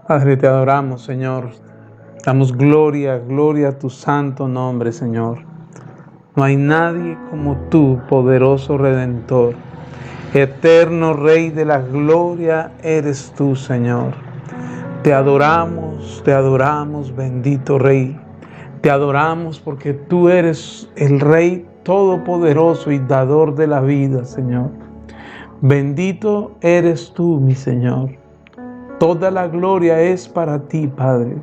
Padre, te adoramos, Señor. Damos gloria, gloria a tu santo nombre, Señor. No hay nadie como tú, poderoso Redentor. Eterno Rey de la gloria eres tú, Señor. Te adoramos, bendito Rey. Te adoramos porque tú eres el Rey todopoderoso y dador de la vida, Señor. Bendito eres tú, mi Señor. Toda la gloria es para ti, Padre.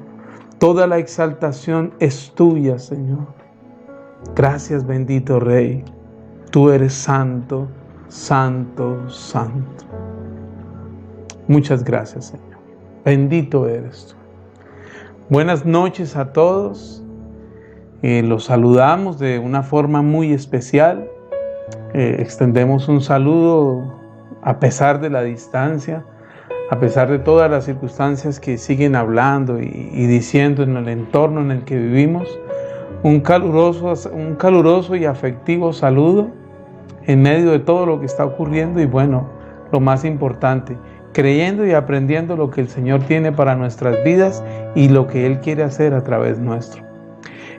Toda la exaltación es tuya, Señor. Gracias, bendito Rey. Tú eres santo, santo, santo. Muchas gracias, Señor. Bendito eres tú. Buenas noches a todos. Los saludamos de una forma muy especial. Extendemos un saludo a pesar de la distancia, a pesar de todas las circunstancias que siguen hablando y diciendo en el entorno en el que vivimos. Un caluroso y afectivo saludo en medio de todo lo que está ocurriendo y bueno, lo más importante, creyendo y aprendiendo lo que el Señor tiene para nuestras vidas y lo que Él quiere hacer a través nuestro.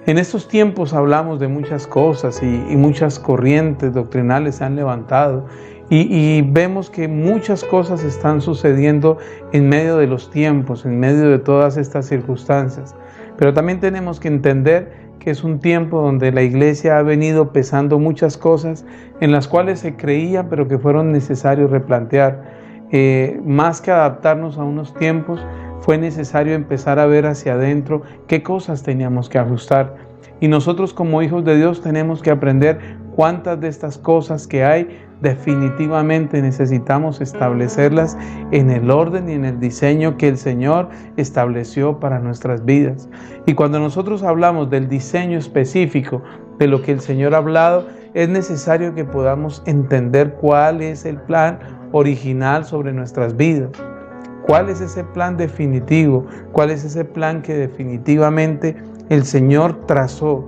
En estos tiempos hablamos de muchas cosas y muchas corrientes doctrinales se han levantado y vemos que muchas cosas están sucediendo en medio de los tiempos, en medio de todas estas circunstancias. Pero también tenemos que entender que es un tiempo donde la iglesia ha venido pesando muchas cosas en las cuales se creía, pero que fueron necesarios replantear. Más que adaptarnos a unos tiempos, fue necesario empezar a ver hacia adentro qué cosas teníamos que ajustar. Y nosotros como hijos de Dios tenemos que aprender cuántas de estas cosas que hay definitivamente necesitamos establecerlas en el orden y en el diseño que el Señor estableció para nuestras vidas. Y cuando nosotros hablamos del diseño específico de lo que el Señor ha hablado, es necesario que podamos entender cuál es el plan original sobre nuestras vidas. ¿Cuál es ese plan definitivo? ¿Cuál es ese plan que definitivamente el Señor trazó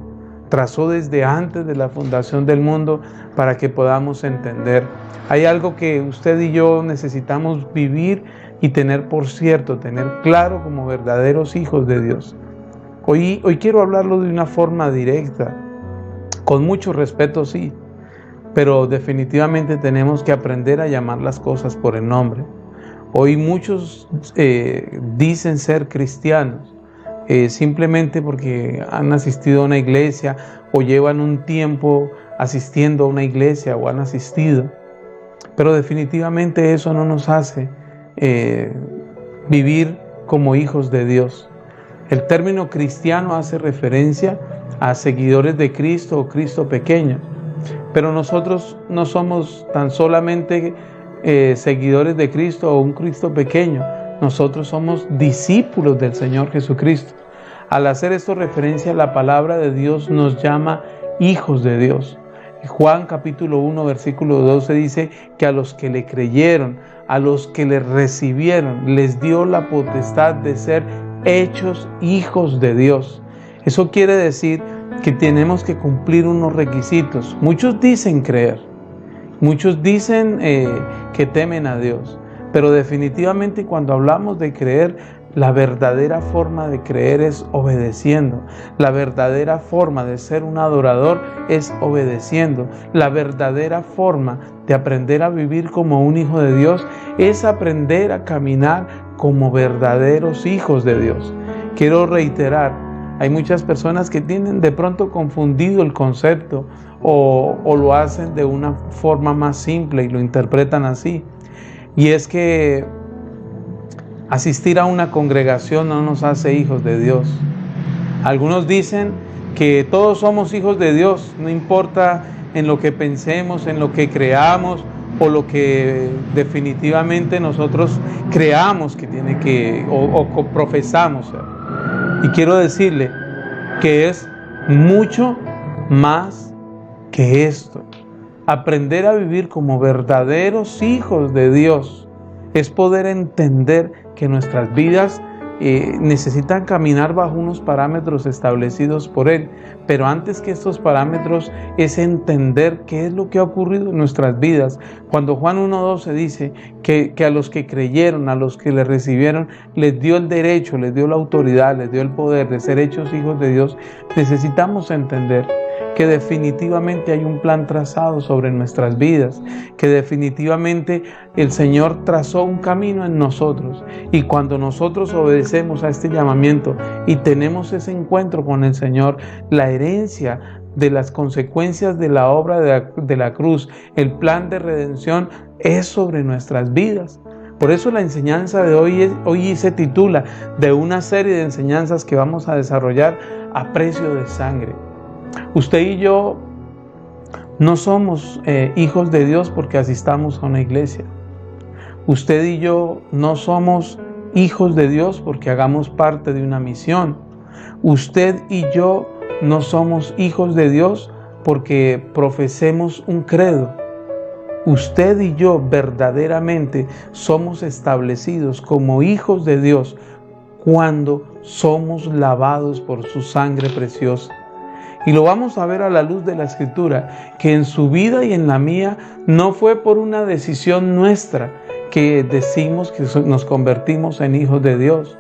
desde antes de la fundación del mundo para que podamos entender? Hay algo que usted y yo necesitamos vivir y tener por cierto, tener claro como verdaderos hijos de Dios. Hoy quiero hablarlo de una forma directa, con mucho respeto, sí, pero definitivamente tenemos que aprender a llamar las cosas por el nombre. Hoy muchos dicen ser cristianos simplemente porque han asistido a una iglesia o llevan un tiempo asistiendo a una iglesia o han asistido. Pero definitivamente eso no nos hace vivir como hijos de Dios. El término cristiano hace referencia a seguidores de Cristo o Cristo pequeño. Pero nosotros no somos tan solamente seguidores de Cristo o un Cristo pequeño. Nosotros somos discípulos del Señor Jesucristo. Al hacer esto referencia, la palabra de Dios nos llama hijos de Dios. Juan capítulo 1 versículo 12 dice que a los que le creyeron, a los que le recibieron, les dio la potestad de ser hechos hijos de Dios. Eso quiere decir que tenemos que cumplir unos requisitos. Muchos dicen creer, muchos dicen que temen a Dios, pero definitivamente cuando hablamos de creer, la verdadera forma de creer es obedeciendo. La verdadera forma de ser un adorador es obedeciendo. La verdadera forma de aprender a vivir como un hijo de Dios es aprender a caminar como verdaderos hijos de Dios. Quiero reiterar, hay muchas personas que tienen de pronto confundido el concepto o lo hacen de una forma más simple y lo interpretan así. Y es que asistir a una congregación no nos hace hijos de Dios. Algunos dicen que todos somos hijos de Dios, no importa en lo que pensemos, en lo que creamos o lo que definitivamente nosotros creamos que tiene que o profesamos. Y quiero decirle que es mucho más que esto. Aprender a vivir como verdaderos hijos de Dios es poder entender que nuestras vidas necesitan caminar bajo unos parámetros establecidos por Él. Pero antes que estos parámetros es entender qué es lo que ha ocurrido en nuestras vidas. Cuando Juan 1:12 dice que a los que creyeron, a los que le recibieron, les dio el derecho, les dio la autoridad, les dio el poder de ser hechos hijos de Dios, necesitamos entender que definitivamente hay un plan trazado sobre nuestras vidas, que definitivamente el Señor trazó un camino en nosotros, y cuando nosotros obedecemos a este llamamiento y tenemos ese encuentro con el Señor, la herencia de las consecuencias de la obra de la cruz, el plan de redención es sobre nuestras vidas. Por eso la enseñanza de hoy se titula de una serie de enseñanzas que vamos a desarrollar a precio de sangre. Usted y yo no somos hijos de Dios porque asistamos a una iglesia. Usted y yo no somos hijos de Dios porque hagamos parte de una misión. Usted y yo no somos hijos de Dios porque profesemos un credo. Usted y yo verdaderamente somos establecidos como hijos de Dios cuando somos lavados por su sangre preciosa. Y lo vamos a ver a la luz de la Escritura, que en su vida y en la mía no fue por una decisión nuestra que decimos que nos convertimos en hijos de Dios.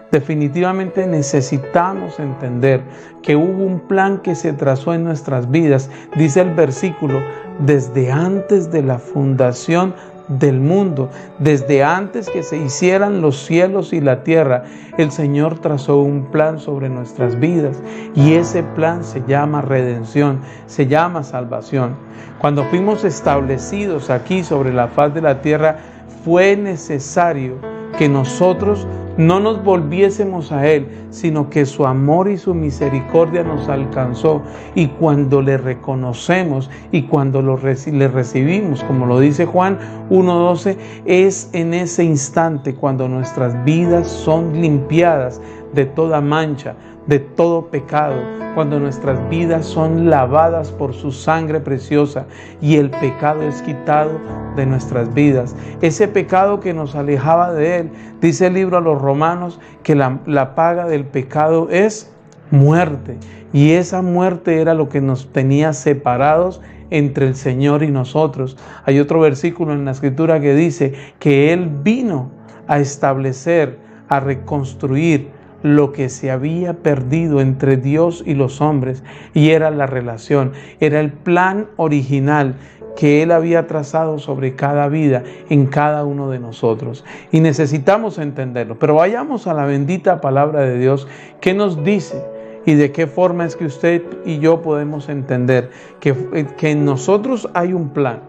Definitivamente necesitamos entender que hubo un plan que se trazó en nuestras vidas. Dice el versículo, desde antes de la fundación del mundo, desde antes que se hicieran los cielos y la tierra, el Señor trazó un plan sobre nuestras vidas, y ese plan se llama redención, se llama salvación. Cuando fuimos establecidos aquí sobre la faz de la tierra, fue necesario que nosotros no nos volviésemos a Él, sino que su amor y su misericordia nos alcanzó, y cuando le reconocemos y cuando le recibimos, como lo dice Juan 1:12, es en ese instante cuando nuestras vidas son limpiadas de toda mancha, de todo pecado, cuando nuestras vidas son lavadas por su sangre preciosa y el pecado es quitado de nuestras vidas. Ese pecado que nos alejaba de Él, dice el libro a los Romanos, que la paga del pecado es muerte, y esa muerte era lo que nos tenía separados entre el Señor y nosotros. Hay otro versículo en la Escritura que dice que Él vino a establecer, a reconstruir lo que se había perdido entre Dios y los hombres, y era la relación, era el plan original que Él había trazado sobre cada vida en cada uno de nosotros, y necesitamos entenderlo. Pero vayamos a la bendita palabra de Dios, que nos dice y de qué forma es que usted y yo podemos entender que en nosotros hay un plan.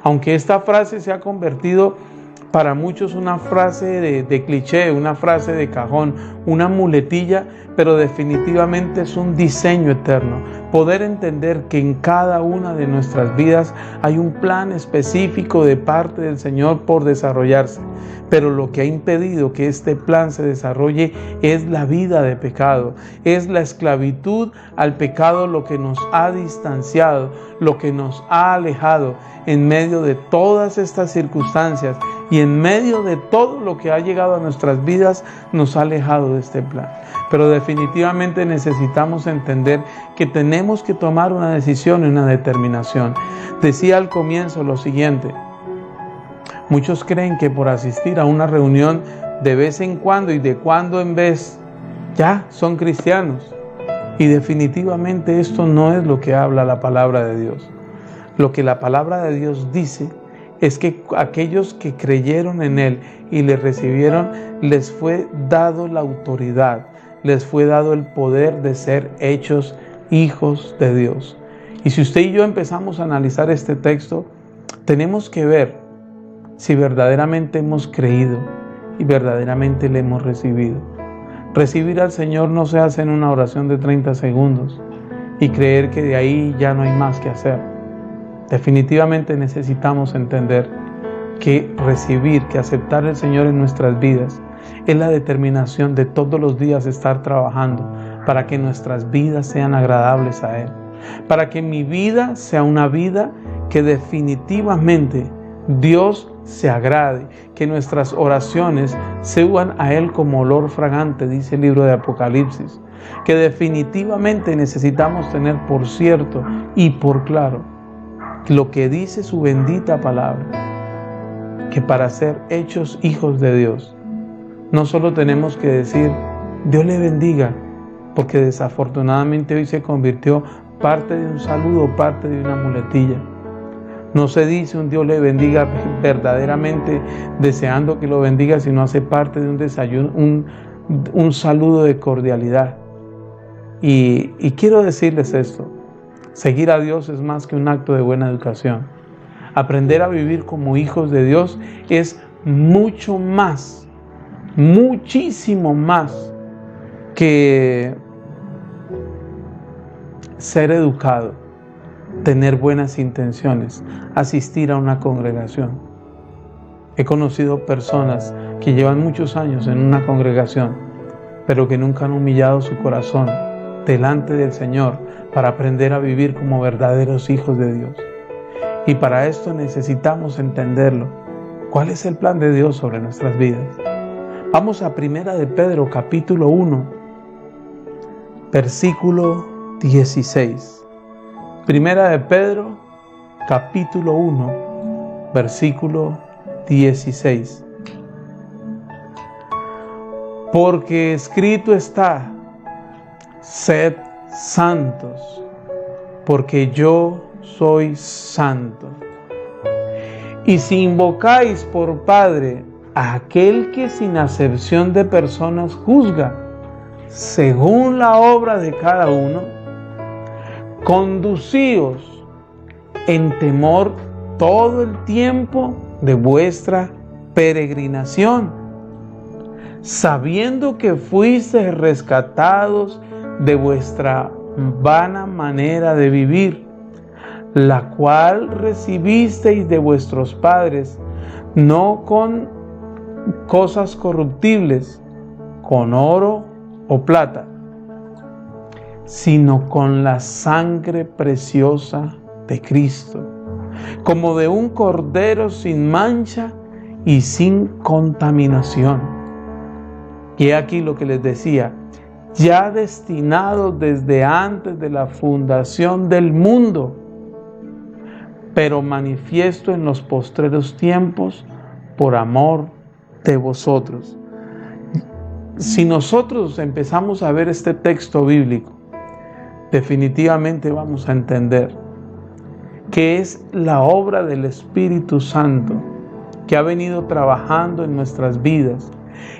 Aunque esta frase se ha convertido para muchos una frase de cliché, una frase de cajón, una muletilla, pero definitivamente es un diseño eterno. Poder entender que en cada una de nuestras vidas hay un plan específico de parte del Señor por desarrollarse. Pero lo que ha impedido que este plan se desarrolle es la vida de pecado, es la esclavitud al pecado lo que nos ha distanciado, lo que nos ha alejado. En medio de todas estas circunstancias y en medio de todo lo que ha llegado a nuestras vidas, nos ha alejado de este plan. Pero definitivamente necesitamos entender que tenemos que tomar una decisión y una determinación. Decía al comienzo lo siguiente: muchos creen que por asistir a una reunión de vez en cuando y de cuando en vez ya son cristianos. Y definitivamente esto no es lo que habla la palabra de Dios. Lo que la palabra de Dios dice es que aquellos que creyeron en Él y le recibieron, les fue dado la autoridad, les fue dado el poder de ser hechos hijos de Dios. Y si usted y yo empezamos a analizar este texto, tenemos que ver si verdaderamente hemos creído y verdaderamente le hemos recibido. Recibir al Señor no se hace en una oración de 30 segundos y creer que de ahí ya no hay más que hacer. Definitivamente necesitamos entender que recibir, que aceptar al Señor en nuestras vidas es la determinación de todos los días estar trabajando para que nuestras vidas sean agradables a Él, para que mi vida sea una vida que definitivamente Dios se agrade, que nuestras oraciones suban a Él como olor fragante, dice el libro de Apocalipsis, que definitivamente necesitamos tener por cierto y por claro lo que dice su bendita palabra, que para ser hechos hijos de Dios, no solo tenemos que decir Dios le bendiga, porque desafortunadamente hoy se convirtió parte de un saludo, parte de una muletilla. No se dice un Dios le bendiga verdaderamente deseando que lo bendiga, sino hace parte de un desayuno, un saludo de cordialidad. Y quiero decirles esto: seguir a Dios es más que un acto de buena educación. Aprender a vivir como hijos de Dios es mucho más, muchísimo más que ser educado, tener buenas intenciones, asistir a una congregación. He conocido personas que llevan muchos años en una congregación, pero que nunca han humillado su corazón delante del Señor para aprender a vivir como verdaderos hijos de Dios. Y para esto necesitamos entenderlo. ¿Cuál es el plan de Dios sobre nuestras vidas? Vamos a 1 de Pedro, capítulo 1, versículo 16. 1 de Pedro, capítulo 1, versículo 16. Porque escrito está: sed santos, porque yo soy santo. Y si invocáis por Padre a aquel que sin acepción de personas juzga, según la obra de cada uno, conducíos en temor todo el tiempo de vuestra peregrinación, sabiendo que fuisteis rescatados de vuestra vana manera de vivir, la cual recibisteis de vuestros padres, no con cosas corruptibles, con oro o plata, sino con la sangre preciosa de Cristo, como de un cordero sin mancha y sin contaminación. Y aquí lo que les decía: ya destinado desde antes de la fundación del mundo, pero manifiesto en los postreros tiempos por amor de vosotros. Si nosotros empezamos a ver este texto bíblico, definitivamente vamos a entender que es la obra del Espíritu Santo que ha venido trabajando en nuestras vidas,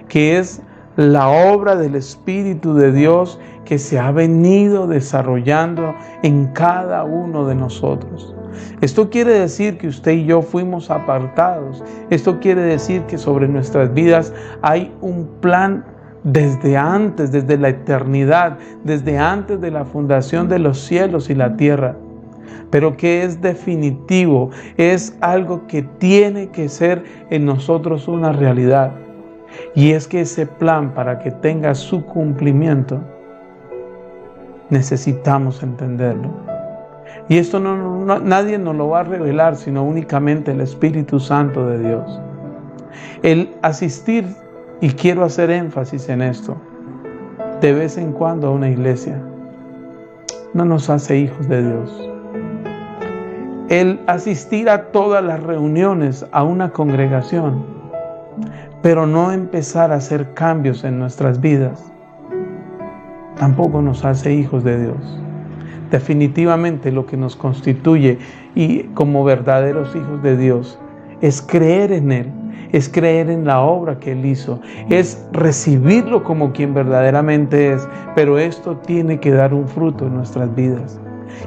que es la obra del Espíritu de Dios que se ha venido desarrollando en cada uno de nosotros. Esto quiere decir que usted y yo fuimos apartados. Esto quiere decir que sobre nuestras vidas hay un plan desde antes, desde la eternidad, desde antes de la fundación de los cielos y la tierra, pero que es definitivo, es algo que tiene que ser en nosotros una realidad. Y es que ese plan, para que tenga su cumplimiento, necesitamos entenderlo. Y esto nadie nos lo va a revelar, sino únicamente el Espíritu Santo de Dios. El asistir, y quiero hacer énfasis en esto, de vez en cuando a una iglesia, no nos hace hijos de Dios. El asistir a todas las reuniones, a una congregación, pero no empezar a hacer cambios en nuestras vidas, tampoco nos hace hijos de Dios. Definitivamente lo que nos constituye y como verdaderos hijos de Dios es creer en Él, es creer en la obra que Él hizo, es recibirlo como quien verdaderamente es, pero esto tiene que dar un fruto en nuestras vidas.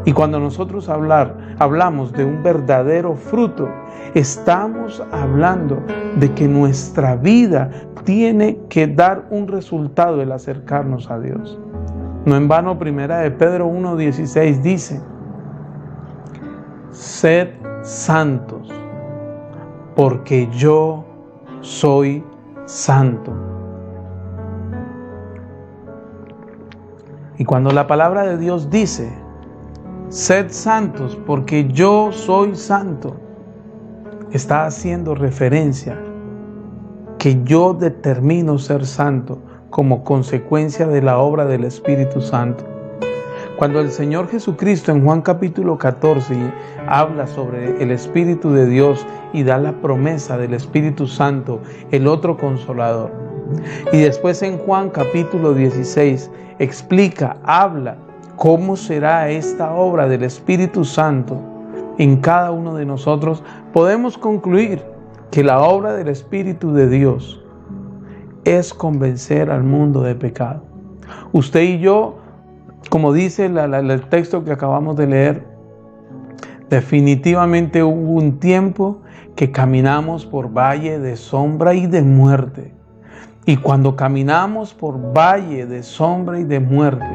Y cuando nosotros hablamos de un verdadero fruto, estamos hablando de que nuestra vida tiene que dar un resultado el acercarnos a Dios. No en vano, 1 de Pedro 1:16 dice: sed santos, porque yo soy santo. Y cuando la palabra de Dios dice: sed santos, porque yo soy santo, está haciendo referencia que yo determino ser santo como consecuencia de la obra del Espíritu Santo. Cuando el Señor Jesucristo en Juan capítulo 14 habla sobre el Espíritu de Dios y da la promesa del Espíritu Santo, el otro Consolador. Y después en Juan capítulo 16 habla cómo será esta obra del Espíritu Santo en cada uno de nosotros. Podemos concluir que la obra del Espíritu de Dios es convencer al mundo de pecado. Usted y yo, como dice el texto que acabamos de leer, definitivamente hubo un tiempo que caminamos por valle de sombra y de muerte. Y cuando caminamos por valle de sombra y de muerte,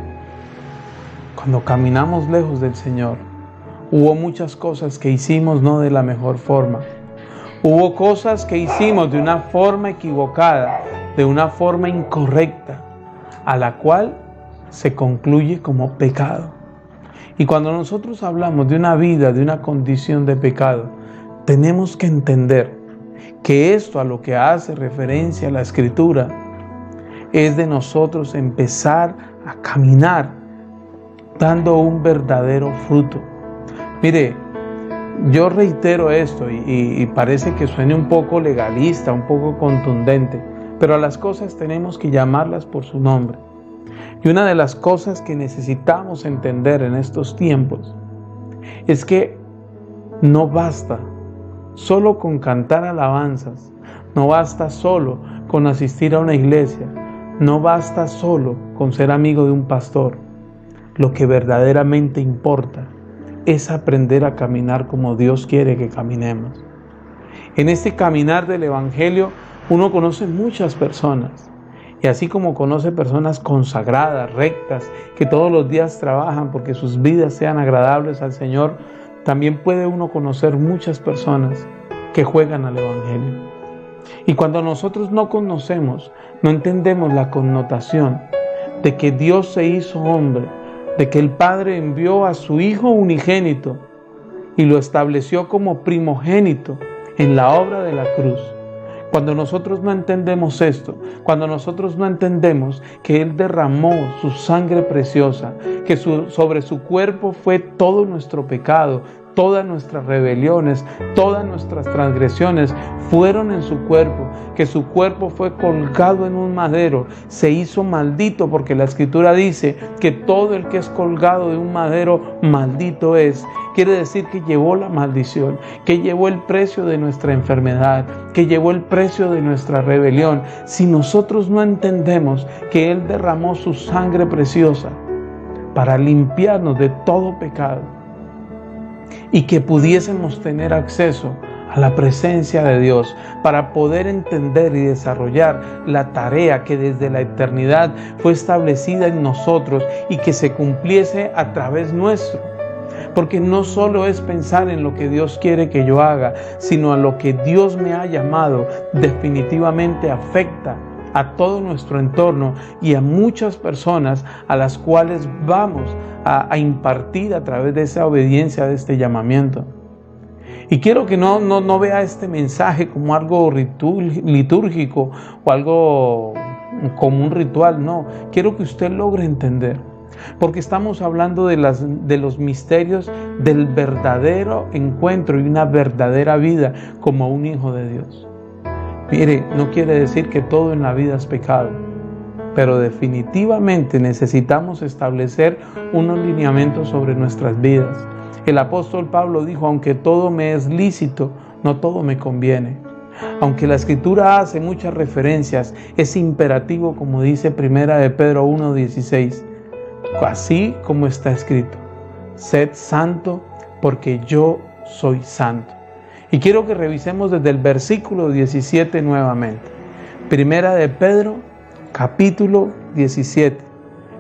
cuando caminamos lejos del Señor, hubo muchas cosas que hicimos no de la mejor forma. Hubo cosas que hicimos de una forma equivocada, de una forma incorrecta, a la cual se concluye como pecado. Y cuando nosotros hablamos de una vida, de una condición de pecado, tenemos que entender que esto a lo que hace referencia la Escritura es de nosotros empezar a caminar dando un verdadero fruto. Mire, yo reitero esto y parece que suene un poco legalista, un poco contundente, pero a las cosas tenemos que llamarlas por su nombre. Y una de las cosas que necesitamos entender en estos tiempos es que no basta solo con cantar alabanzas, no basta solo con asistir a una iglesia, no basta solo con ser amigo de un pastor. Lo que verdaderamente importa es aprender a caminar como Dios quiere que caminemos. En este caminar del Evangelio uno conoce muchas personas. Y así como conoce personas consagradas, rectas, que todos los días trabajan porque sus vidas sean agradables al Señor, también puede uno conocer muchas personas que juegan al Evangelio. Y cuando nosotros no conocemos, no entendemos la connotación de que Dios se hizo hombre, de que el Padre envió a su Hijo unigénito y lo estableció como primogénito en la obra de la cruz. Cuando nosotros no entendemos esto, cuando nosotros no entendemos que Él derramó su sangre preciosa, que sobre su cuerpo fue todo nuestro pecado, todas nuestras rebeliones, todas nuestras transgresiones fueron en su cuerpo, que su cuerpo fue colgado en un madero, se hizo maldito, porque la Escritura dice que todo el que es colgado de un madero, maldito es. Quiere decir que llevó la maldición, que llevó el precio de nuestra enfermedad, que llevó el precio de nuestra rebelión. Si nosotros no entendemos que Él derramó su sangre preciosa para limpiarnos de todo pecado y que pudiésemos tener acceso a la presencia de Dios para poder entender y desarrollar la tarea que desde la eternidad fue establecida en nosotros y que se cumpliese a través nuestro. Porque no solo es pensar en lo que Dios quiere que yo haga, sino a lo que Dios me ha llamado, definitivamente afecta a todo nuestro entorno y a muchas personas a las cuales vamos a impartir a través de esa obediencia, de este llamamiento. Y quiero que no vea este mensaje como algo litúrgico o algo como un ritual, no. Quiero que usted logre entender. Porque estamos hablando de los misterios del verdadero encuentro y una verdadera vida como un hijo de Dios. Mire, no quiere decir que todo en la vida es pecado, pero definitivamente necesitamos establecer unos lineamientos sobre nuestras vidas. El apóstol Pablo dijo: aunque todo me es lícito, no todo me conviene. Aunque la Escritura hace muchas referencias, es imperativo, como dice 1 de Pedro 1:16. Así como está escrito: sed santo porque yo soy santo. Y quiero que revisemos desde el versículo 17 nuevamente. 1 de Pedro, capítulo 17.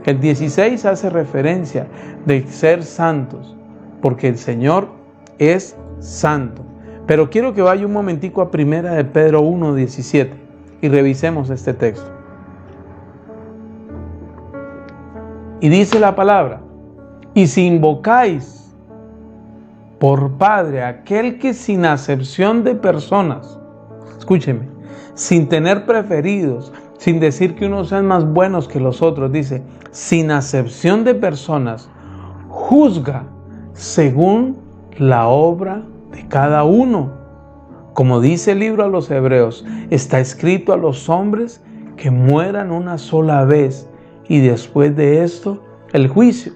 El 16 hace referencia de ser santos, porque el Señor es santo. Pero quiero que vaya un momentico a 1 de Pedro 1:17 y revisemos este texto. Y dice la palabra: y si invocáis por Padre aquel que sin acepción de personas, escúcheme, sin tener preferidos, sin decir que unos sean más buenos que los otros, dice, sin acepción de personas, juzga según la obra de cada uno. Como dice el libro a los Hebreos, está escrito a los hombres que mueran una sola vez y después de esto el juicio.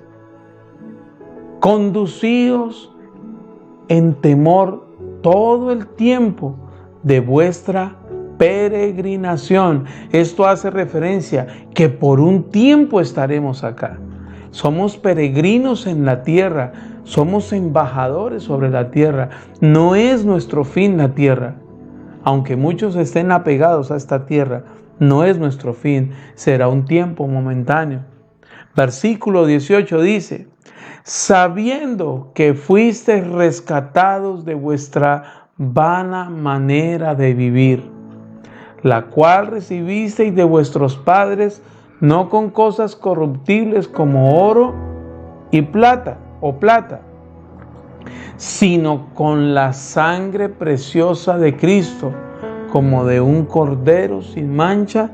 Conducíos en temor todo el tiempo de vuestra peregrinación. Esto hace referencia que por un tiempo estaremos acá. Somos peregrinos en la tierra, somos embajadores sobre la tierra. No es nuestro fin la tierra. Aunque muchos estén apegados a esta tierra, no es nuestro fin, será un tiempo momentáneo. Versículo 18 dice, sabiendo que fuisteis rescatados de vuestra vana manera de vivir, la cual recibisteis de vuestros padres, no con cosas corruptibles como oro y plata, sino con la sangre preciosa de Cristo, como de un cordero sin mancha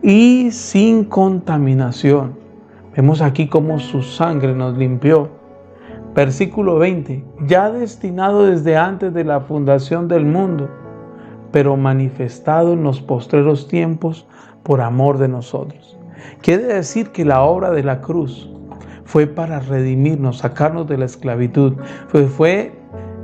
y sin contaminación. Vemos aquí cómo su sangre nos limpió. Versículo 20, ya destinado desde antes de la fundación del mundo, pero manifestado en los postreros tiempos por amor de nosotros. Quiere decir que la obra de la cruz fue para redimirnos, sacarnos de la esclavitud.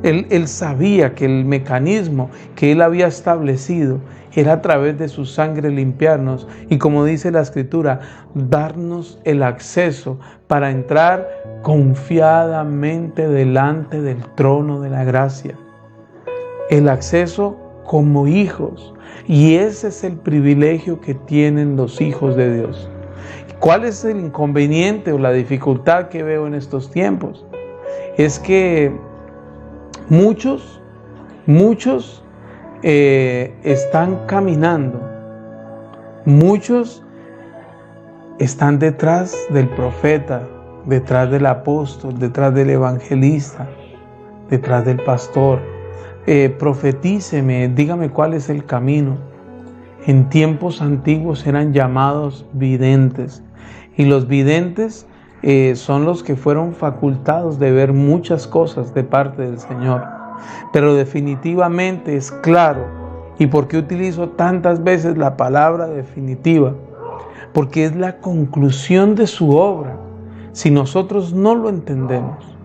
Él sabía que el mecanismo que Él había establecido era a través de su sangre limpiarnos y, como dice la Escritura, darnos el acceso para entrar confiadamente delante del trono de la gracia. El acceso como hijos. Y ese es el privilegio que tienen los hijos de Dios. ¿Cuál es el inconveniente o la dificultad que veo en estos tiempos? Es que muchos están caminando, muchos están detrás del profeta, detrás del apóstol, detrás del evangelista, detrás del pastor. Profetíceme, dígame cuál es el camino. En tiempos antiguos eran llamados videntes, y los videntes son los que fueron facultados de ver muchas cosas de parte del Señor. Pero definitivamente es claro. ¿Y por qué utilizo tantas veces la palabra definitiva? Porque es la conclusión de su obra. Si nosotros no lo entendemos,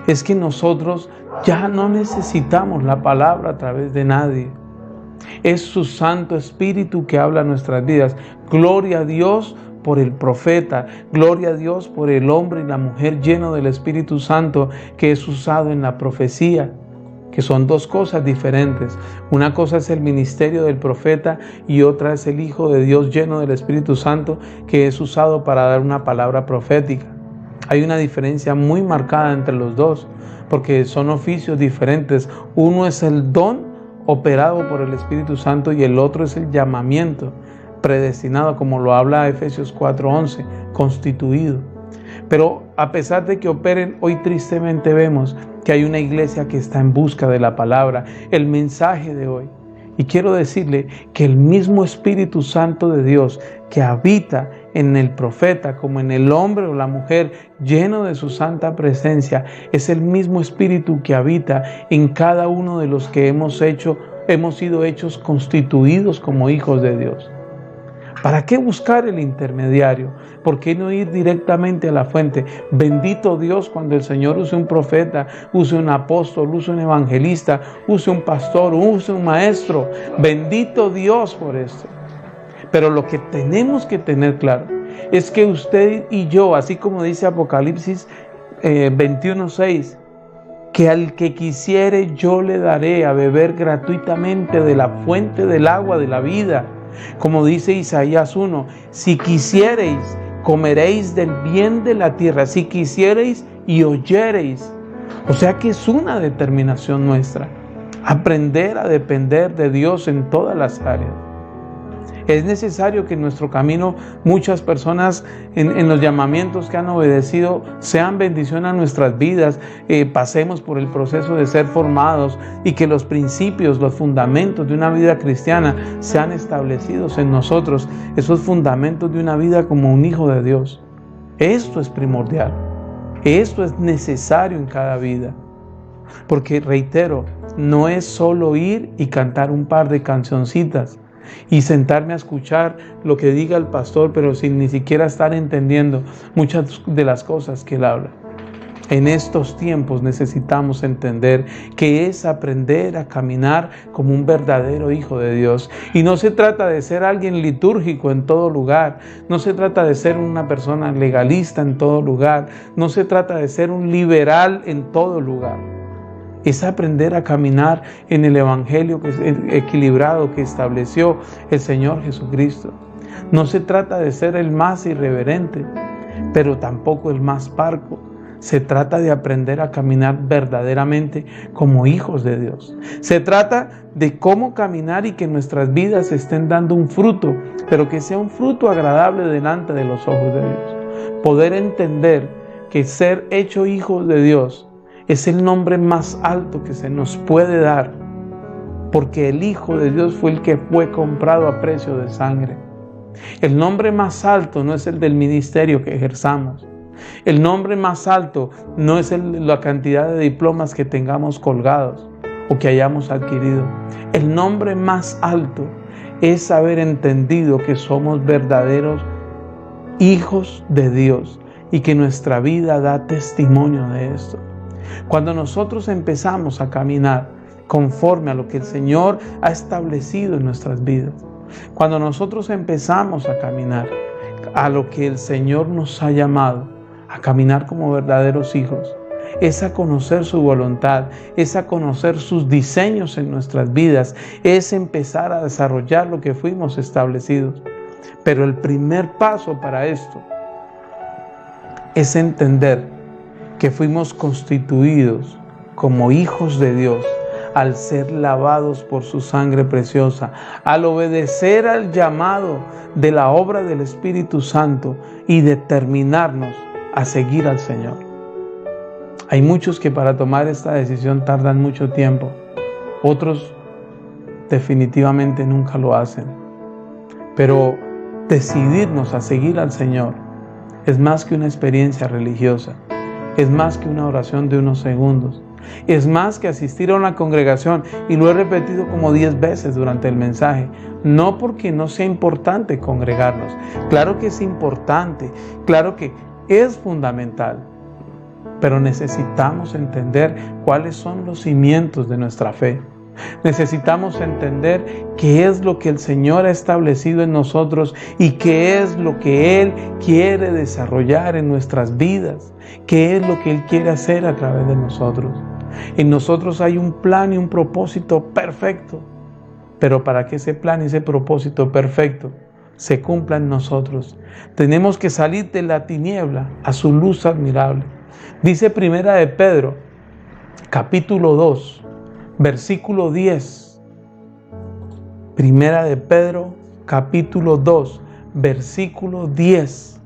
es que nosotros ya no necesitamos la palabra a través de nadie. Es su Santo Espíritu que habla en nuestras vidas. Gloria a Dios por el profeta, gloria a Dios por el hombre y la mujer lleno del Espíritu Santo que es usado en la profecía, que son dos cosas diferentes. Una cosa es el ministerio del profeta y otra es el Hijo de Dios lleno del Espíritu Santo que es usado para dar una palabra profética. Hay una diferencia muy marcada entre los dos, porque son oficios diferentes. Uno es el don operado por el Espíritu Santo y el otro es el llamamiento predestinado, como lo habla Efesios 4:11, constituido. Pero a pesar de que operen, hoy tristemente vemos que hay una iglesia que está en busca de la palabra, el mensaje de hoy. Y quiero decirle que el mismo Espíritu Santo de Dios que habita en el profeta como en el hombre o la mujer lleno de su santa presencia, es el mismo Espíritu que habita en cada uno de los que hemos sido hechos constituidos como hijos de Dios. ¿Para qué buscar el intermediario? ¿Por qué no ir directamente a la fuente? Bendito Dios cuando el Señor use un profeta, use un apóstol, use un evangelista, use un pastor, use un maestro. Bendito Dios por esto. Pero lo que tenemos que tener claro es que usted y yo, así como dice Apocalipsis 21:6, que al que quisiere yo le daré a beber gratuitamente de la fuente del agua de la vida. Como dice Isaías 1, si quisiereis, comeréis del bien de la tierra, si quisiereis y oyereis. O sea que es una determinación nuestra, aprender a depender de Dios en todas las áreas. Es necesario que en nuestro camino muchas personas en los llamamientos que han obedecido sean bendición a nuestras vidas, pasemos por el proceso de ser formados y que los principios, los fundamentos de una vida cristiana sean establecidos en nosotros, esos fundamentos de una vida como un hijo de Dios. Esto es primordial, esto es necesario en cada vida. Porque reitero, no es solo ir y cantar un par de cancioncitas y sentarme a escuchar lo que diga el pastor, pero sin ni siquiera estar entendiendo muchas de las cosas que él habla. En estos tiempos necesitamos entender que es aprender a caminar como un verdadero hijo de Dios. Y no se trata de ser alguien litúrgico en todo lugar, no se trata de ser una persona legalista en todo lugar, no se trata de ser un liberal en todo lugar. Es aprender a caminar en el evangelio equilibrado que estableció el Señor Jesucristo. No se trata de ser el más irreverente, pero tampoco el más parco. Se trata de aprender a caminar verdaderamente como hijos de Dios. Se trata de cómo caminar y que nuestras vidas estén dando un fruto, pero que sea un fruto agradable delante de los ojos de Dios. Poder entender que ser hecho hijos de Dios es el nombre más alto que se nos puede dar, porque el Hijo de Dios fue el que fue comprado a precio de sangre. El nombre más alto no es el del ministerio que ejerzamos. El nombre más alto no es la cantidad de diplomas que tengamos colgados o que hayamos adquirido. El nombre más alto es haber entendido que somos verdaderos hijos de Dios y que nuestra vida da testimonio de esto. Cuando nosotros empezamos a caminar conforme a lo que el Señor ha establecido en nuestras vidas, cuando nosotros empezamos a caminar a lo que el Señor nos ha llamado, a caminar como verdaderos hijos, es a conocer su voluntad, es a conocer sus diseños en nuestras vidas, es empezar a desarrollar lo que fuimos establecidos. Pero el primer paso para esto es entender que fuimos constituidos como hijos de Dios al ser lavados por su sangre preciosa, al obedecer al llamado de la obra del Espíritu Santo y determinarnos a seguir al Señor. Hay muchos que para tomar esta decisión tardan mucho tiempo, otros definitivamente nunca lo hacen. Pero decidirnos a seguir al Señor es más que una experiencia religiosa. Es más que una oración de unos segundos. Es más que asistir a una congregación, y lo he repetido como 10 veces durante el mensaje. No porque no sea importante congregarnos. Claro que es importante, claro que es fundamental. Pero necesitamos entender cuáles son los cimientos de nuestra fe. Necesitamos entender qué es lo que el Señor ha establecido en nosotros y qué es lo que Él quiere desarrollar en nuestras vidas, qué es lo que Él quiere hacer a través de nosotros. En nosotros hay un plan y un propósito perfecto, pero para que ese plan y ese propósito perfecto se cumpla en nosotros, tenemos que salir de la tiniebla a su luz admirable. Dice Primera de Pedro, capítulo 2, versículo 10. Primera de Pedro, capítulo 2, versículo 10.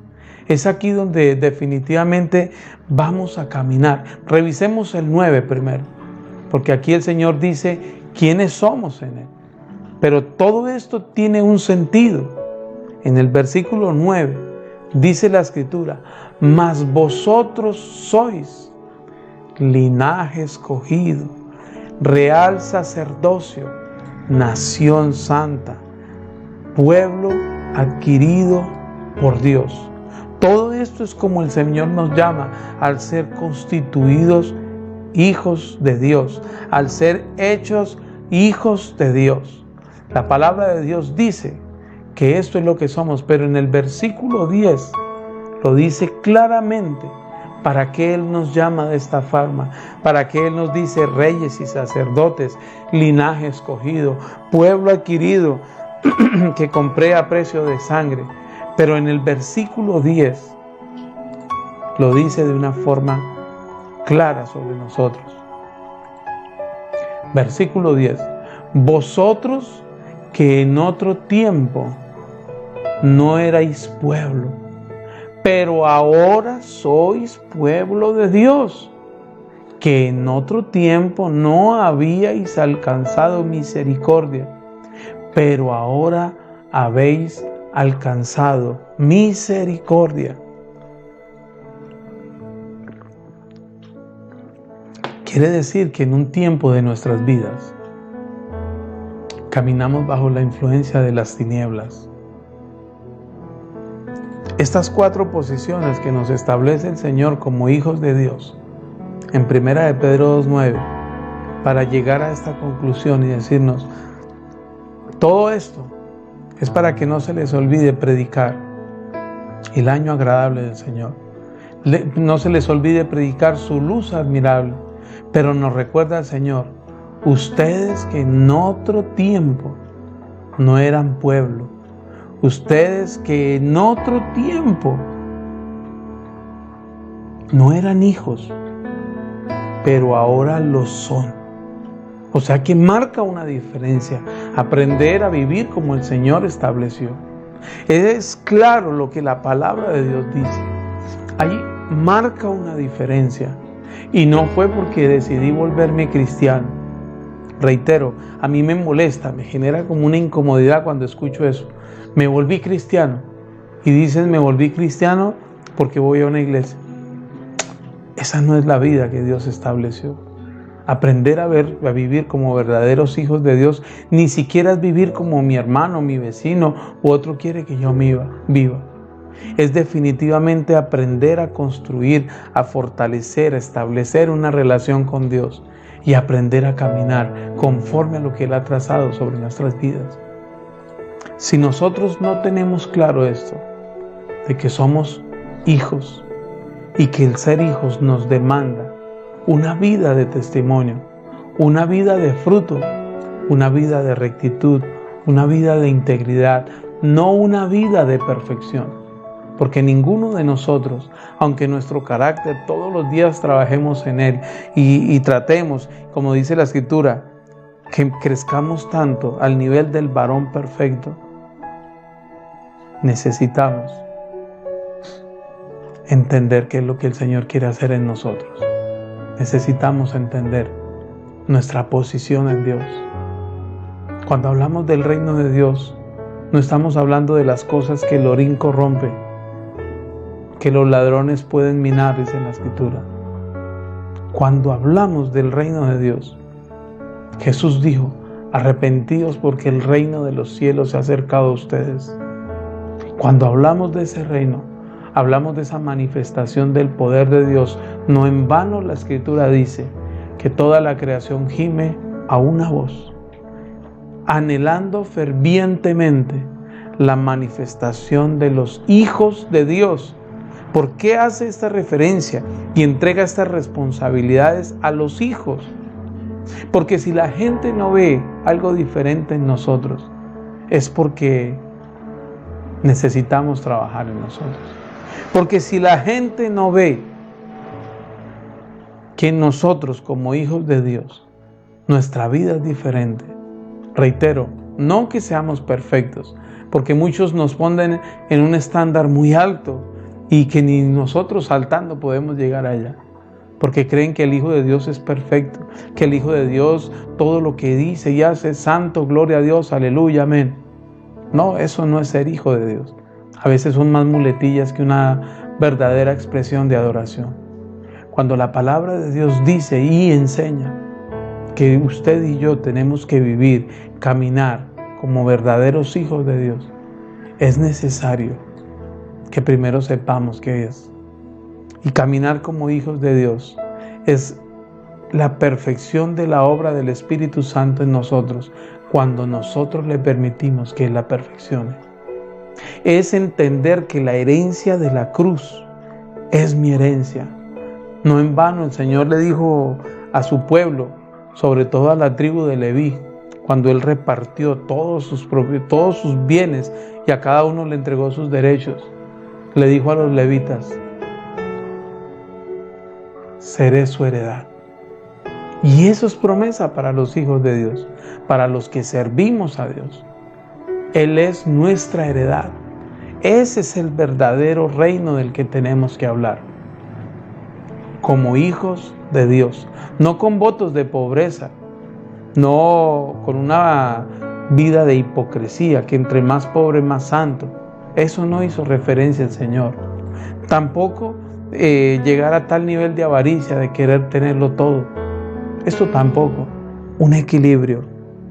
Es aquí donde definitivamente vamos a caminar. Revisemos el 9 primero, porque aquí el Señor dice quiénes somos en Él. Pero todo esto tiene un sentido. En el versículo 9 dice la Escritura: mas vosotros sois linaje escogido, real sacerdocio, nación santa, pueblo adquirido por Dios. Todo esto es como el Señor nos llama al ser constituidos hijos de Dios, al ser hechos hijos de Dios. La palabra de Dios dice que esto es lo que somos, pero en el versículo 10 lo dice claramente. ¿Para qué Él nos llama de esta forma? ¿Para qué Él nos dice reyes y sacerdotes, linaje escogido, pueblo adquirido que compré a precio de sangre? Pero en el versículo 10 lo dice de una forma clara sobre nosotros. Versículo 10: vosotros que en otro tiempo no erais pueblo, pero ahora sois pueblo de Dios, que en otro tiempo no habíais alcanzado misericordia, pero ahora habéis alcanzado misericordia. Quiere decir que en un tiempo de nuestras vidas caminamos bajo la influencia de las tinieblas. Estas 4 posiciones que nos establece el Señor como hijos de Dios, en 1 de Pedro 2:9, para llegar a esta conclusión y decirnos, todo esto es para que no se les olvide predicar el año agradable del Señor. No se les olvide predicar su luz admirable, pero nos recuerda el Señor, ustedes que en otro tiempo no eran pueblo, ustedes que en otro tiempo no eran hijos, pero ahora lo son. O sea que marca una diferencia, aprender a vivir como el Señor estableció. Es claro lo que la palabra de Dios dice. Ahí marca una diferencia. Y no fue porque decidí volverme cristiano. Reitero, a mí me molesta, me genera como una incomodidad cuando escucho eso. Me volví cristiano. Y dicen, me volví cristiano porque voy a una iglesia. Esa no es la vida que Dios estableció. Aprender a vivir como verdaderos hijos de Dios, ni siquiera es vivir como mi hermano, mi vecino u otro quiere que yo viva. Es definitivamente aprender a construir, a fortalecer, a establecer una relación con Dios y aprender a caminar conforme a lo que Él ha trazado sobre nuestras vidas. Si nosotros no tenemos claro esto, de que somos hijos y que el ser hijos nos demanda una vida de testimonio, una vida de fruto, una vida de rectitud, una vida de integridad, no una vida de perfección. Porque ninguno de nosotros, aunque nuestro carácter todos los días trabajemos en él y tratemos, como dice la Escritura, que crezcamos tanto al nivel del varón perfecto, necesitamos entender qué es lo que el Señor quiere hacer en nosotros. Necesitamos entender nuestra posición en Dios. Cuando hablamos del reino de Dios, no estamos hablando de las cosas que el orín corrompe, que los ladrones pueden minar, dice la Escritura. Cuando hablamos del reino de Dios, Jesús dijo, arrepentíos porque el reino de los cielos se ha acercado a ustedes. Cuando hablamos de ese reino, hablamos de esa manifestación del poder de Dios. No en vano la Escritura dice que toda la creación gime a una voz, anhelando fervientemente la manifestación de los hijos de Dios. ¿Por qué hace esta referencia y entrega estas responsabilidades a los hijos? Porque si la gente no ve algo diferente en nosotros, es porque necesitamos trabajar en nosotros. Porque si la gente no ve que nosotros como hijos de Dios, nuestra vida es diferente. Reitero, no que seamos perfectos, porque muchos nos ponen en un estándar muy alto y que ni nosotros saltando podemos llegar allá. Porque creen que el Hijo de Dios es perfecto, que el Hijo de Dios todo lo que dice y hace es santo, gloria a Dios, aleluya, amén. No, eso no es ser hijo de Dios. A veces son más muletillas que una verdadera expresión de adoración. Cuando la palabra de Dios dice y enseña que usted y yo tenemos que vivir, caminar como verdaderos hijos de Dios, es necesario que primero sepamos qué es. Y caminar como hijos de Dios es la perfección de la obra del Espíritu Santo en nosotros, cuando nosotros le permitimos que Él la perfeccione. Es entender que la herencia de la cruz es mi herencia. No en vano el Señor le dijo a su pueblo, sobre todo a la tribu de Leví, cuando Él repartió todos sus bienes y a cada uno le entregó sus derechos, le dijo a los levitas, seré su heredad. Y eso es promesa para los hijos de Dios, para los que servimos a Dios. Él es nuestra heredad. Ese es el verdadero reino del que tenemos que hablar. Como hijos de Dios, no con votos de pobreza, no con una vida de hipocresía, que entre más pobre más santo. Eso no hizo referencia el Señor. Tampoco llegar a tal nivel de avaricia, de querer tenerlo todo. Eso tampoco. Un equilibrio.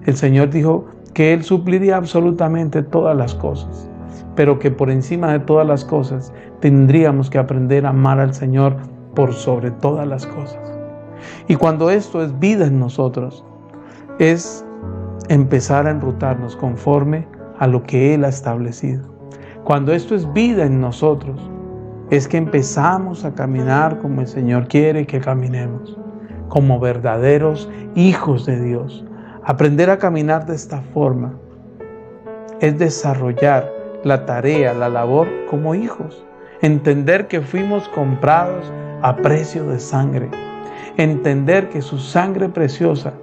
El Señor dijo que Él supliría absolutamente todas las cosas, pero que por encima de todas las cosas tendríamos que aprender a amar al Señor por sobre todas las cosas. Y cuando esto es vida en nosotros, es empezar a enrutarnos conforme a lo que Él ha establecido. Cuando esto es vida en nosotros, es que empezamos a caminar como el Señor quiere que caminemos, como verdaderos hijos de Dios. Aprender a caminar de esta forma es desarrollar la tarea, la labor como hijos. Entender que fuimos comprados a precio de sangre. Entender que su sangre preciosa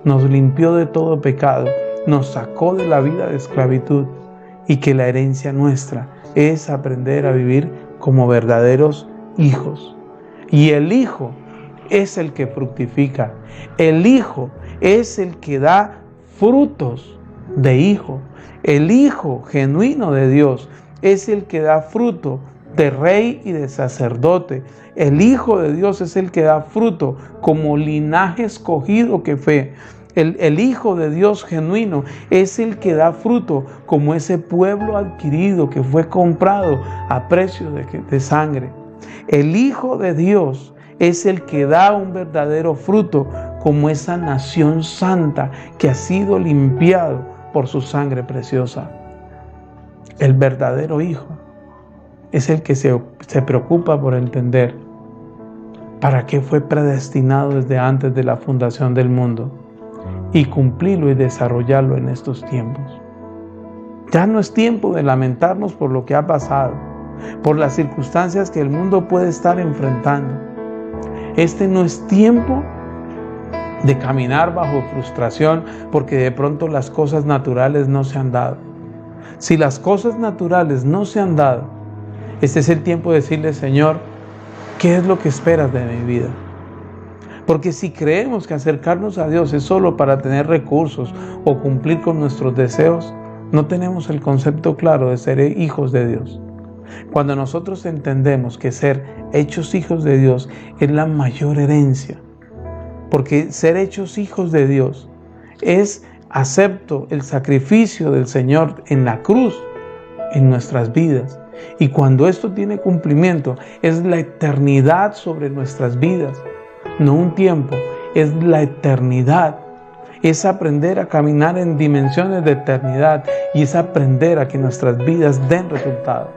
nos limpió de todo pecado, nos sacó de la vida de esclavitud y que la herencia nuestra es aprender a vivir como verdaderos hijos. Y el hijo es el que fructifica. El hijo es el que da frutos de hijo. El hijo genuino de Dios es el que da fruto de rey y de sacerdote. El Hijo de Dios es el que da fruto como linaje escogido que fue. El Hijo de Dios genuino es el que da fruto como ese pueblo adquirido que fue comprado a precio de sangre. El Hijo de Dios es el que da un verdadero fruto como esa nación santa que ha sido limpiado por su sangre preciosa. El verdadero Hijo es el que se preocupa por entender para qué fue predestinado desde antes de la fundación del mundo y cumplirlo y desarrollarlo en estos tiempos. Ya no es tiempo de lamentarnos por lo que ha pasado, por las circunstancias que el mundo puede estar enfrentando. Este no es tiempo de caminar bajo frustración porque de pronto las cosas naturales no se han dado. Si las cosas naturales no se han dado, este es el tiempo de decirle: Señor, ¿qué es lo que esperas de mi vida? Porque si creemos que acercarnos a Dios es solo para tener recursos o cumplir con nuestros deseos, no tenemos el concepto claro de ser hijos de Dios. Cuando nosotros entendemos que ser hechos hijos de Dios es la mayor herencia, porque ser hechos hijos de Dios es acepto el sacrificio del Señor en la cruz en nuestras vidas. Y cuando esto tiene cumplimiento, es la eternidad sobre nuestras vidas. No un tiempo, es la eternidad. Es aprender a caminar en dimensiones de eternidad y es aprender a que nuestras vidas den resultado.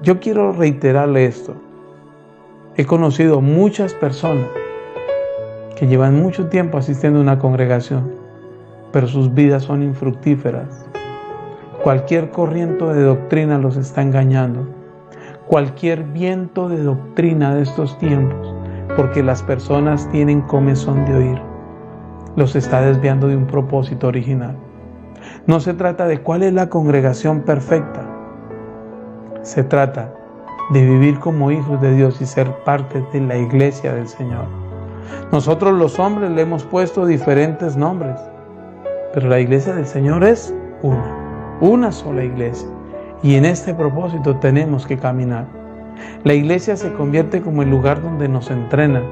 Yo quiero reiterarle esto. He conocido muchas personas que llevan mucho tiempo asistiendo a una congregación, pero sus vidas son infructíferas. Cualquier corriente de doctrina los está engañando. Cualquier viento de doctrina de estos tiempos, porque las personas tienen comezón de oír, los está desviando de un propósito original. No se trata de cuál es la congregación perfecta. Se trata de vivir como hijos de Dios y ser parte de la iglesia del Señor. Nosotros los hombres le hemos puesto diferentes nombres, pero la iglesia del Señor es una sola iglesia. Y en este propósito tenemos que caminar. La iglesia se convierte como el lugar donde nos entrenan,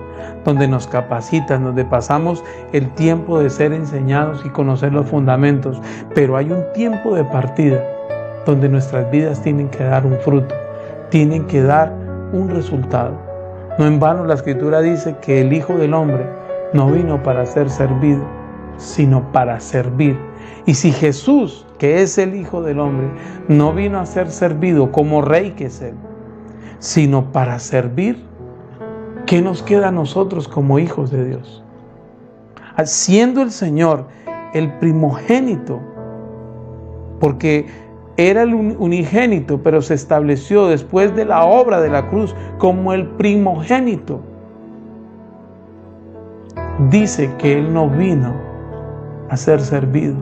donde nos capacitan, donde pasamos el tiempo de ser enseñados y conocer los fundamentos. Pero hay un tiempo de partida donde nuestras vidas tienen que dar un fruto, tienen que dar un resultado. No en vano la Escritura dice que el Hijo del Hombre no vino para ser servido, sino para servir. Y si Jesús, que es el Hijo del Hombre, no vino a ser servido como Rey que es Él, sino para servir, ¿qué nos queda a nosotros como hijos de Dios? Siendo el Señor el primogénito, porque era el unigénito, pero se estableció después de la obra de la cruz como el primogénito. Dice que Él no vino a ser servido,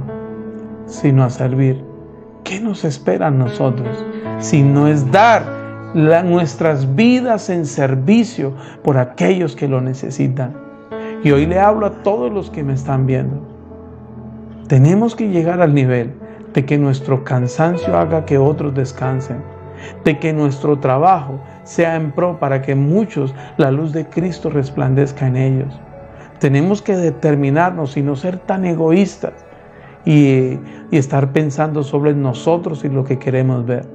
sino a servir. ¿qué nos espera a nosotros? Si no es dar nuestras vidas en servicio por aquellos que lo necesitan. Y hoy le hablo a todos los que me están viendo. Tenemos que llegar al nivel de que nuestro cansancio haga que otros descansen, de que nuestro trabajo sea en pro para que muchos la luz de Cristo resplandezca en ellos. Tenemos que determinarnos y no ser tan egoístas y estar pensando sobre nosotros y lo que queremos ver.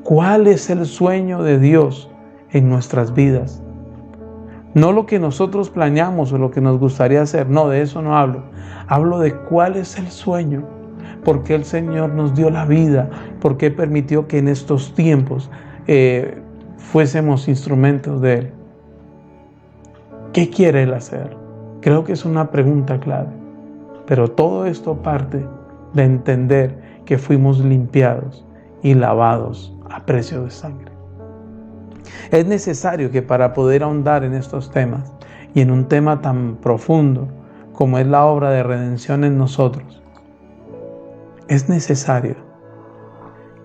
¿Cuál es el sueño de Dios en nuestras vidas? No lo que nosotros planeamos o lo que nos gustaría hacer, no, de eso no hablo. Hablo de cuál es el sueño. ¿Por qué el Señor nos dio la vida? ¿Por qué permitió que en estos tiempos fuésemos instrumentos de Él? ¿Qué quiere Él hacer? Creo que es una pregunta clave. Pero todo esto parte de entender que fuimos limpiados y lavados a precio de sangre. Es necesario que para poder ahondar en estos temas y en un tema tan profundo como es la obra de redención en nosotros, es necesario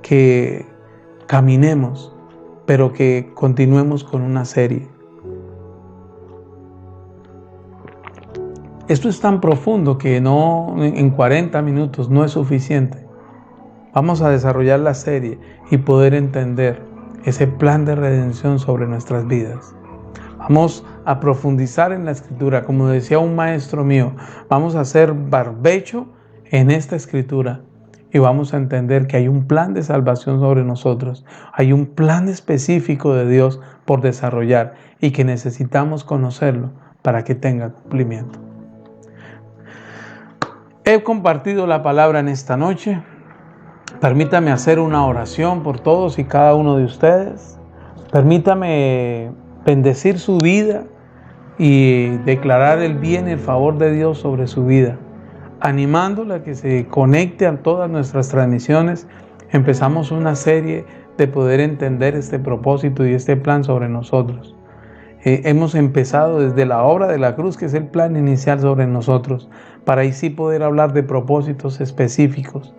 que caminemos, pero que continuemos con una serie. Esto es tan profundo que no en 40 minutos no es suficiente. Vamos a desarrollar la serie y poder entender ese plan de redención sobre nuestras vidas. Vamos a profundizar en la Escritura, como decía un maestro mío, vamos a hacer barbecho en esta Escritura y vamos a entender que hay un plan de salvación sobre nosotros, hay un plan específico de Dios por desarrollar y que necesitamos conocerlo para que tenga cumplimiento. He compartido la palabra en esta noche. Permítame hacer una oración por todos y cada uno de ustedes. Permítame bendecir su vida y declarar el bien y el favor de Dios sobre su vida, animándola a que se conecte a todas nuestras transmisiones. Empezamos una serie de poder entender este propósito y este plan sobre nosotros. Hemos empezado desde la obra de la cruz, que es el plan inicial sobre nosotros, para ahí sí poder hablar de propósitos específicos,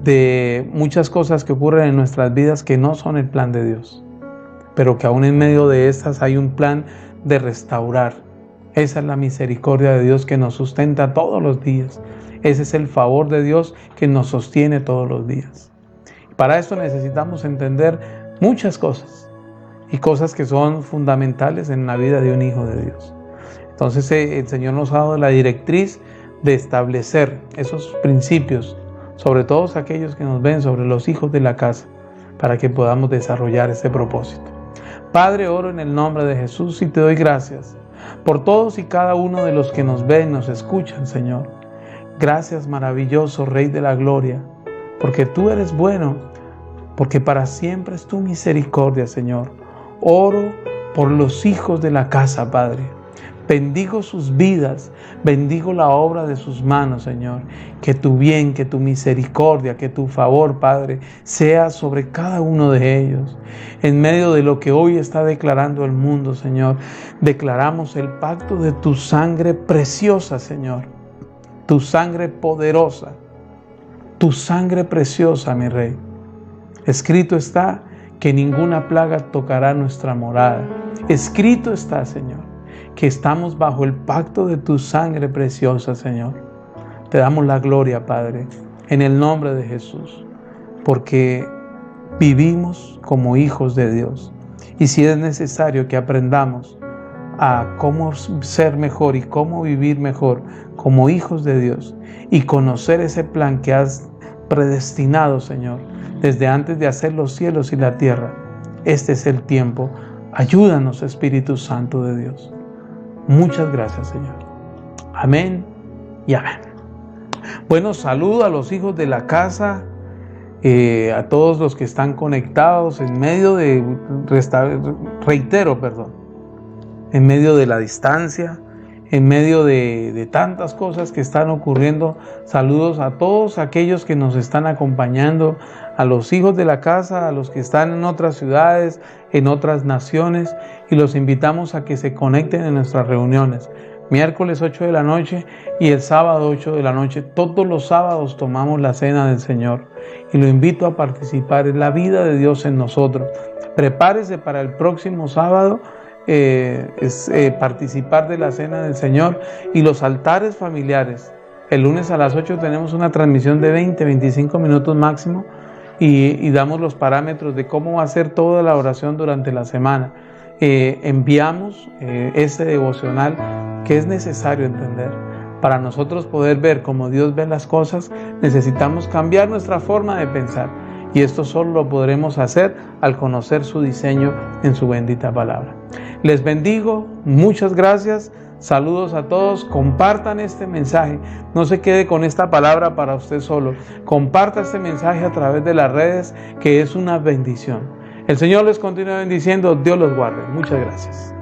de muchas cosas que ocurren en nuestras vidas que no son el plan de Dios, pero que aún en medio de estas hay un plan de restaurar. Esa es la misericordia de Dios que nos sustenta todos los días. Ese es el favor de Dios que nos sostiene todos los días. Para esto necesitamos entender muchas cosas y cosas que son fundamentales en la vida de un hijo de Dios. Entonces el Señor nos ha dado la directriz de establecer esos principios sobre todos aquellos que nos ven, sobre los hijos de la casa, para que podamos desarrollar ese propósito. Padre, oro en el nombre de Jesús y te doy gracias por todos y cada uno de los que nos ven, nos escuchan, Señor. Gracias, maravilloso Rey de la Gloria, porque tú eres bueno, porque para siempre es tu misericordia, Señor. Oro por los hijos de la casa, Padre. Bendigo sus vidas, bendigo la obra de sus manos, Señor. Que tu bien, que tu misericordia, que tu favor, Padre, sea sobre cada uno de ellos. En medio de lo que hoy está declarando el mundo, Señor, declaramos el pacto de tu sangre preciosa, Señor. Tu sangre poderosa, tu sangre preciosa, mi Rey. Escrito está que ninguna plaga tocará nuestra morada. Escrito está, Señor, que estamos bajo el pacto de tu sangre preciosa, Señor. Te damos la gloria, Padre, en el nombre de Jesús, porque vivimos como hijos de Dios. Y si es necesario que aprendamos a cómo ser mejor y cómo vivir mejor como hijos de Dios y conocer ese plan que has predestinado, Señor, desde antes de hacer los cielos y la tierra, este es el tiempo. Ayúdanos, Espíritu Santo de Dios. Muchas gracias, Señor. Amén y amén. Bueno, saludo a los hijos de la casa, a todos los que están conectados en medio de, en medio de la distancia, en medio de tantas cosas que están ocurriendo. Saludos a todos aquellos que nos están acompañando, a los hijos de la casa, a los que están en otras ciudades, en otras naciones, y los invitamos a que se conecten en nuestras reuniones. miércoles 8 de la noche y el sábado 8 de la noche. Todos los sábados tomamos la cena del Señor y lo invito a participar. Es la vida de Dios en nosotros. Prepárese para el próximo sábado, participar de la cena del Señor y los altares familiares. El lunes a las 8 tenemos una transmisión de 20-25 minutos máximo y damos los parámetros de cómo va a ser toda la oración durante la semana. Enviamos ese devocional que es necesario entender. Para nosotros poder ver cómo Dios ve las cosas, necesitamos cambiar nuestra forma de pensar. Y esto solo lo podremos hacer al conocer su diseño en su bendita palabra. Les bendigo, muchas gracias. Saludos a todos, compartan este mensaje, no se quede con esta palabra para usted solo, comparta este mensaje a través de las redes, que es una bendición. El Señor les continúe bendiciendo, Dios los guarde, muchas gracias.